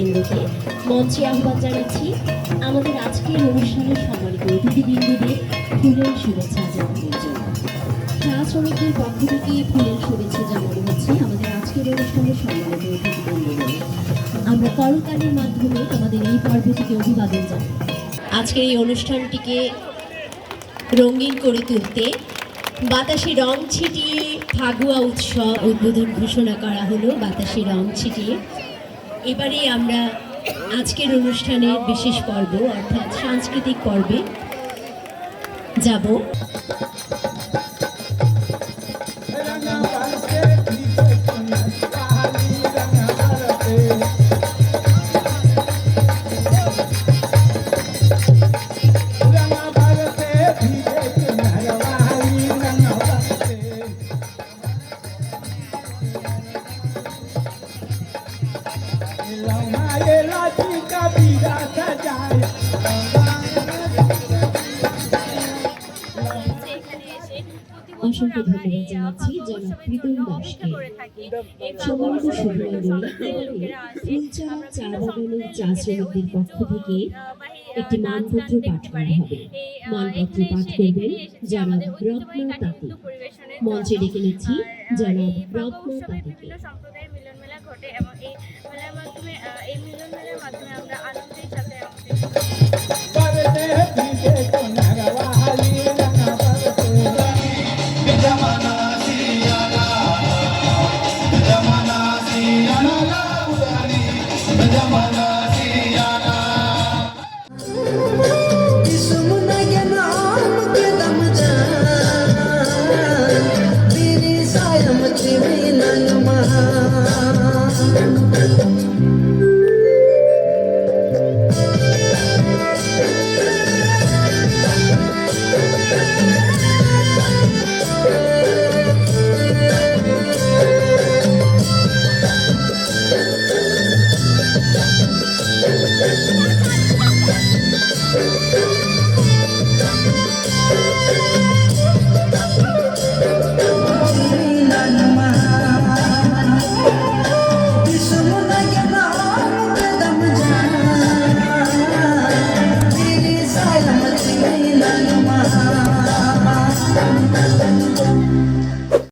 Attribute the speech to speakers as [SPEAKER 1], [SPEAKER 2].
[SPEAKER 1] অতিথিবৃন্দকে মঞ্চে আহ্বান জানাচ্ছি আমাদের আজকের অনুষ্ঠানের সম্মানিত অতিথিবৃন্দদের ফুলের শুভেচ্ছা জানানোর জন্য। চা শ্রমিকদের পক্ষ থেকে ফুলের শুভেচ্ছা জানানো হচ্ছে আমাদের আজকের অনুষ্ঠানের সম্মানিত অতিথিবৃন্দদের। আমরা করতালির মাধ্যমে আমাদের এই পর্বটিকে অভিবাদন জানাই। আজকের এই অনুষ্ঠানটিকে রঙিন করে তুলতে বাতাসে রং ছিটিয়ে ফাগুয়া উৎসব উদ্বোধন ঘোষণা করা হলো। বাতাসে রং ছিটিয়ে এবারে আমরা আজকের অনুষ্ঠানের বিশেষ পর্ব অর্থাৎ সাংস্কৃতিক পর্বে যাব। অসংখ্য ধন্যবাদ জানাচ্ছি জনাব প্রীতম দাসকে। সম্মানিত সুধীমণ্ডলী, ফুলচা চা বাগানের চা শ্রমিকদের পক্ষ থেকে একটি মানপত্র পাঠ করা হবে। মানপত্র পাঠ করবেন জনাব রত্না তাঁতি। মঞ্চে ডেকে নিচ্ছি জনাব রত্না তাঁতিকে।
[SPEAKER 2] সম্প্রদায়ের মিলন মেলা ঘটে এবং এই মেলার মাধ্যমে মিলন মেলার মাধ্যমে আমরা আনন্দের সাথে
[SPEAKER 3] Jamana